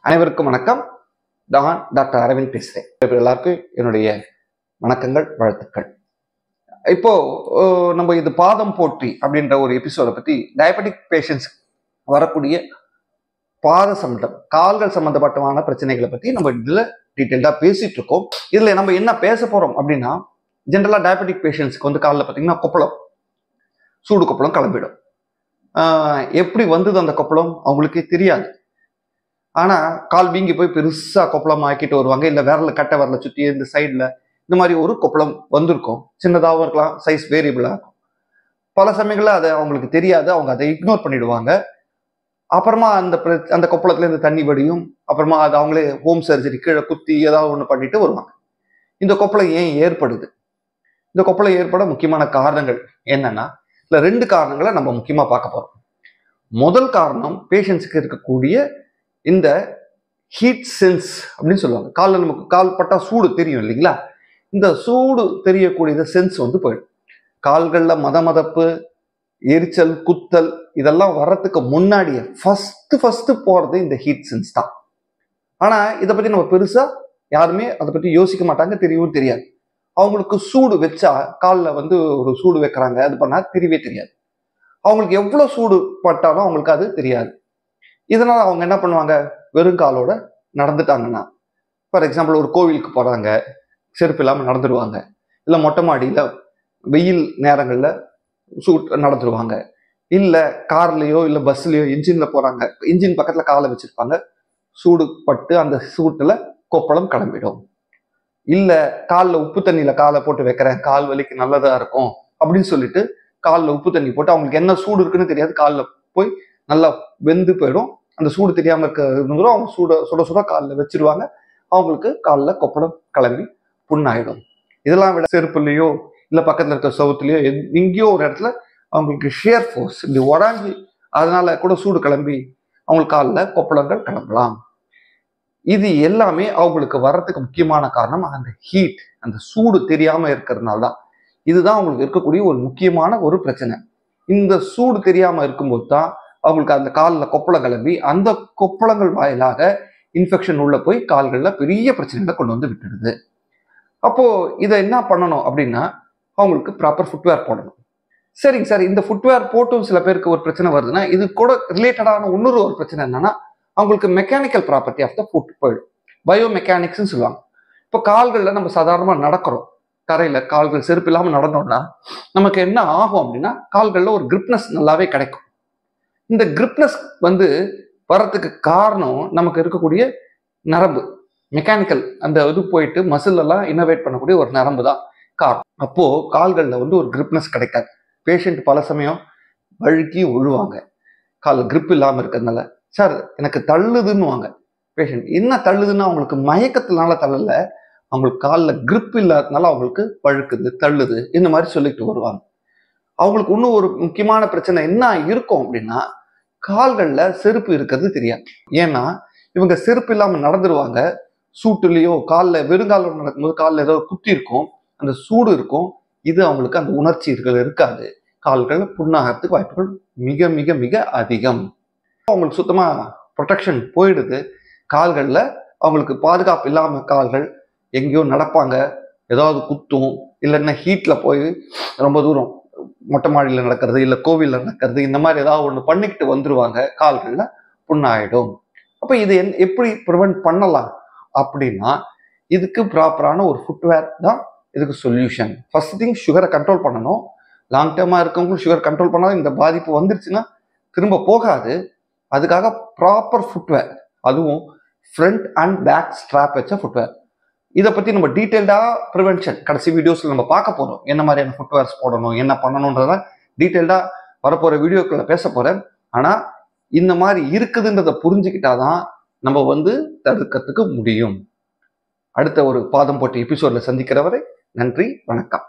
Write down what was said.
அனைவருக்கும் வணக்கம். நான் டாக்டர் அரவிந்த் பேசுகிறேன். எல்லாருக்கும் என்னுடைய வணக்கங்கள், வாழ்த்துக்கள். இப்போ நம்ம இது பாதம் போற்றி அப்படின்ற ஒரு எபிசோட பத்தி டயபெட்டிக் பேஷண்ட்ஸ் வரக்கூடிய பாத சம்பந்தம், கால்கள் சம்பந்தப்பட்டமான பிரச்சனைகளை பத்தி நம்ம இதுல டீட்டெயில்டா பேசிட்டு இருக்கோம். இதுல நம்ம என்ன பேச போறோம் அப்படின்னா, ஜென்ரலா டயபெட்டிக் பேஷண்ட்ஸ்க்கு வந்து காலில் பார்த்தீங்கன்னா கொப்பளம், சூடு கொப்பளம் கிளம்பிடும். எப்படி வந்தது அந்த கொப்பளம் அவங்களுக்கே தெரியாது. ஆனா கால் வீங்கி போய் பெருசா கொப்பளம் ஆக்கிட்டு வருவாங்க. இல்ல கட்டை விரல சுத்தி இந்த சைட்ல இந்த மாதிரி ஒரு கொப்பளம் வந்திருக்கும். சின்னதாகவும் இருக்கலாம், சைஸ் வேரியபிளா இருக்கும். பல சமயங்கள்ல அதை அவங்களுக்கு தெரியாது, அவங்க அதை இக்னோர் பண்ணிடுவாங்க. அப்புறமா அந்த கொப்பளத்துல இருந்து தண்ணி வடியும். அப்புறமா அது அவங்களே ஹோம் சர்ஜரி கீழே குத்தி ஏதாவது ஒண்ணு பண்ணிட்டு வருவாங்க. இந்த கொப்பளம் ஏன் ஏற்படுது? இந்த கொப்பளம் ஏற்பட முக்கியமான காரணங்கள் என்னன்னா, இல்ல 2 காரணங்களை நம்ம முக்கியமா பார்க்க போறோம். முதல் காரணம், பேஷண்ட்ஸுக்கு இருக்கக்கூடிய இந்த ஹீட் சென்ஸ் அப்படின்னு சொல்லுவாங்க. காலில் நமக்கு கால் பட்டா சூடு தெரியும் இல்லைங்களா? இந்த சூடு தெரியக்கூடிய சென்ஸ் வந்து போயிடும். கால்களில் மதப்பு, எரிச்சல், குத்தல் இதெல்லாம் வர்றதுக்கு முன்னாடியே ஃபர்ஸ்ட் போறது இந்த ஹீட் சென்ஸ் தான். ஆனா இதை பத்தி நம்ம பெருசா யாருமே அதை பத்தி யோசிக்க மாட்டாங்க, தெரியவும் தெரியாது. அவங்களுக்கு சூடு வச்சா காலில் வந்து ஒரு சூடு வைக்கிறாங்க, அது பண்ணா தெரியவே தெரியாது. அவங்களுக்கு எவ்வளவு சூடு பட்டாலும் அவங்களுக்கு அது தெரியாது. இதனால அவங்க என்ன பண்ணுவாங்க, வெறுங்காலோட நடந்துட்டாங்கன்னா, ஃபார் எக்ஸாம்பிள் ஒரு கோவிலுக்கு போறாங்க, செருப்பு இல்லாமல் நடந்துடுவாங்க. இல்லை மொட்டை மாடியில் வெயில் நேரங்களில் நடந்துருவாங்க. இல்லை கார்லேயோ இல்லை பஸ்லேயோ இன்ஜினில் போகிறாங்க, இன்ஜின் பக்கத்தில் காலை வச்சுருப்பாங்க, சூடு பட்டு அந்த சூட்டில் கொப்பளம் கிளம்பிடும். இல்லை காலில் உப்பு தண்ணியில் காலை போட்டு வைக்கிறேன், கால் வலிக்கு நல்லதாக இருக்கும் அப்படின்னு சொல்லிட்டு காலில் உப்பு தண்ணி போட்டு அவங்களுக்கு என்ன சூடு இருக்குன்னு தெரியாது, காலில் போய் நல்லா வெந்து போயிடும். அந்த சூடு தெரியாமல் இருக்கிறது அவங்க சுட சுட காலில் வச்சிருவாங்க. அவங்களுக்கு காலில் கொப்பளம் கிளம்பி புண்ணாயிடும். இதெல்லாம் விட செருப்புலையோ இல்லை பக்கத்தில் இருக்க சவுத்துலையோ எங்கேயோ ஒரு இடத்துல அவங்களுக்கு ஷியர் ஃபோர்ஸ் இப்படி உராஞ்சி அதனால கூட சூடு கிளம்பி அவங்களுக்கு காலில் கொப்பளங்கள் கிளம்பலாம். இது எல்லாமே அவங்களுக்கு வர்றதுக்கு முக்கியமான காரணம் அந்த ஹீட், அந்த சூடு தெரியாம இருக்கிறதுனால தான். இதுதான் அவங்களுக்கு இருக்கக்கூடிய ஒரு முக்கியமான ஒரு பிரச்சனை. இந்த சூடு தெரியாம இருக்கும்போது தான் அவங்களுக்கு அந்த காலில் கொப்பளம் கிளம்பி அந்த கொப்பளங்கள் வாயிலாக இன்ஃபெக்ஷன் உள்ள போய் கால்களில் பெரிய பிரச்சனைகளை கொண்டு வந்து விட்டுடுது. அப்போ இதை என்ன பண்ணணும் அப்படின்னா, அவங்களுக்கு ப்ராப்பர் ஃபுட்வேர் போடணும். சரிங்க சார், இந்த ஃபுட்வேர் போட்டும் சில பேருக்கு ஒரு பிரச்சனை வருதுன்னா, இது கூட ரிலேட்டடான இன்னொரு ஒரு பிரச்சனை என்னன்னா, அவங்களுக்கு mechanical property of the foot போயிடும். பயோ மெக்கானிக்ஸ்ன்னு சொல்லுவாங்க. இப்போ கால்களில் நம்ம சாதாரணமாக நடக்கிறோம், தரையில் கால்கள் செருப்பு இல்லாமல் நடந்தோம்னா நமக்கு என்ன ஆகும் அப்படின்னா, கால்களில் ஒரு கிரிப்னஸ் நல்லாவே கிடைக்கும். இந்த கிரிப்னஸ் வந்து வரத்துக்கு காரணம் நமக்கு இருக்கக்கூடிய நரம்பு, மெக்கானிக்கல் அந்த இது போயிட்டு மசில் எல்லாம் இன்னோவேட் பண்ணக்கூடிய ஒரு நரம்பு தான் காரணம். அப்போ கால்களில் வந்து ஒரு கிரிப்னஸ் கிடைக்காது. பேஷண்ட் பல சமயம் வழுக்கி விழுவாங்க, கால் கிரிப் இல்லாமல் இருக்கிறதுனால. சார் எனக்கு தள்ளுதுன்னு வாங்க. பேஷண்ட் என்ன தள்ளுதுன்னா, அவங்களுக்கு மயக்கத்தினால தள்ளல, அவங்களுக்கு காலில் கிரிப் இல்லாததுனால அவங்களுக்கு வழுக்குது, தள்ளுது, இந்த மாதிரி சொல்லிட்டு வருவாங்க. அவங்களுக்கு இன்னும் ஒரு முக்கியமான பிரச்சனை என்ன இருக்கும் அப்படின்னா, கால்களில் செருப்பு இருக்கிறது தெரியாது. ஏன்னா இவங்க செருப்பு இல்லாமல் நடந்துருவாங்க. சூட்டுலேயோ காலில் வெறுங்காலம் நடக்கும்போது காலில் ஏதோ குத்தி இருக்கும், அந்த சூடு இருக்கும். இது அவங்களுக்கு அந்த உணர்ச்சிகள் இருக்காது. கால்கள் புண்ணாகிறதுக்கு வாய்ப்புகள் மிக மிக மிக அதிகம். அவங்களுக்கு சுத்தமாக ப்ரொடெக்ஷன் போயிடுது. கால்களில் அவங்களுக்கு பாதுகாப்பு இல்லாமல் கால்கள் எங்கேயோ நடப்பாங்க, ஏதாவது குத்தும், இல்லைன்னா ஹீட்டில் போய் ரொம்ப தூரம் மொட்டை மாடியில் நடக்கிறது, இல்லை கோவிலில் நடக்கிறது, இந்த மாதிரி ஏதாவது ஒன்று பண்ணிக்கிட்டு வந்துருவாங்க, கால்களில் புண்ணாயிடும். அப்போ இது எப்படி ப்ரிவென்ட் பண்ணலாம் அப்படின்னா, இதுக்கு ப்ராப்பரான ஒரு ஃபுட்வேர் தான் இதுக்கு சொல்யூஷன். ஃபர்ஸ்ட் திங், சுகரை கண்ட்ரோல் பண்ணணும். லாங் டேர்மாக இருக்கவங்களும் சுகர் கண்ட்ரோல் பண்ணாலும் இந்த பாதிப்பு வந்துருச்சுன்னா திரும்ப போகாது. அதுக்காக ப்ராப்பர் ஃபுட்வேர், அதுவும் ஃப்ரண்ட் அண்ட் பேக் ஸ்ட்ராப் வச்ச ஃபுட்வேர். இதை பற்றி நம்ம டீட்டெயில்டாக ப்ரிவென்ஷன் கடைசி வீடியோஸில் நம்ம பார்க்க போகிறோம். என்ன மாதிரியான ஃபுட்வேர்ஸ் போடணும், என்ன பண்ணணுன்றதான் டீட்டெயில்டாக வரப்போகிற வீடியோக்களை பேச போகிறேன். ஆனால் இந்த மாதிரி இருக்குதுன்றதை புரிஞ்சுக்கிட்டாதான் நம்ம வந்து தடுக்கிறதுக்கு முடியும். அடுத்த ஒரு பாதம் போட்ட எபிசோடில் சந்திக்கிறவரை நன்றி, வணக்கம்.